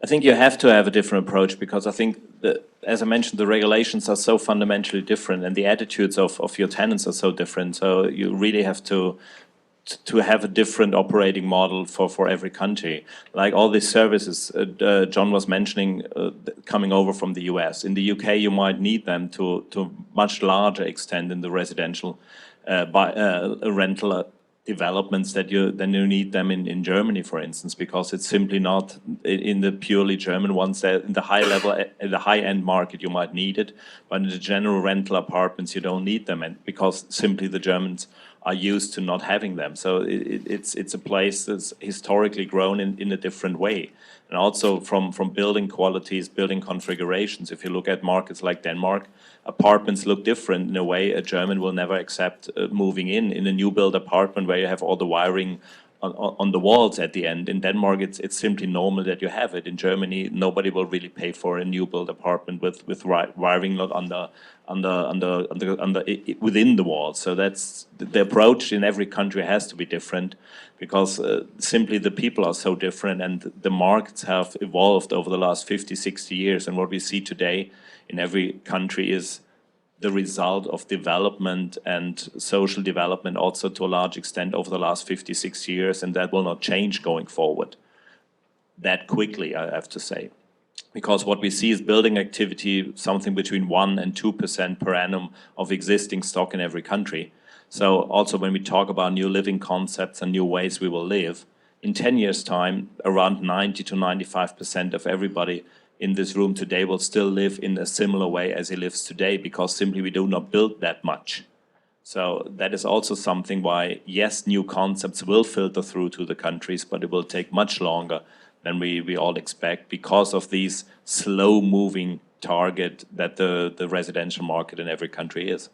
I think you have to have a different approach because I think that, as I mentioned, the regulations are so fundamentally different and the attitudes of your tenants are so different. So you really have to have a different operating model for every country. Like all these services John was mentioning coming over from the US. In the UK you might need them to much larger extent in the residential rental developments than you need them in Germany, for instance, because it's simply not in the purely German ones. In the high level, in the high end market, you might need it, but in the general rental apartments, you don't need them, and because simply the Germans are used to not having them. So it's a place that's historically grown in a different way. And also from building qualities, building configurations. If you look at markets like Denmark, apartments look different in a way a German will never accept moving in a new build apartment where you have all the wiring on the walls at the end. In Denmark, it's simply normal that you have it. In Germany, nobody will really pay for a new build apartment with wiring not within the walls. So that's the approach in every country has to be different because simply the people are so different and the markets have evolved over the last 50, 60 years. And what we see today in every country is the result of development and social development also to a large extent over the last 50, 60 years, and that will not change going forward that quickly, I have to say. Because what we see is building activity, something between 1% and 2% per annum of existing stock in every country. So also when we talk about new living concepts and new ways we will live, in 10 years' time, around 90 to 95% of everybody in this room today will still live in a similar way as he lives today because simply we do not build that much. So that is also something why, yes, new concepts will filter through to the countries, but it will take much longer than we all expect because of these slow-moving target that the residential market in every country is.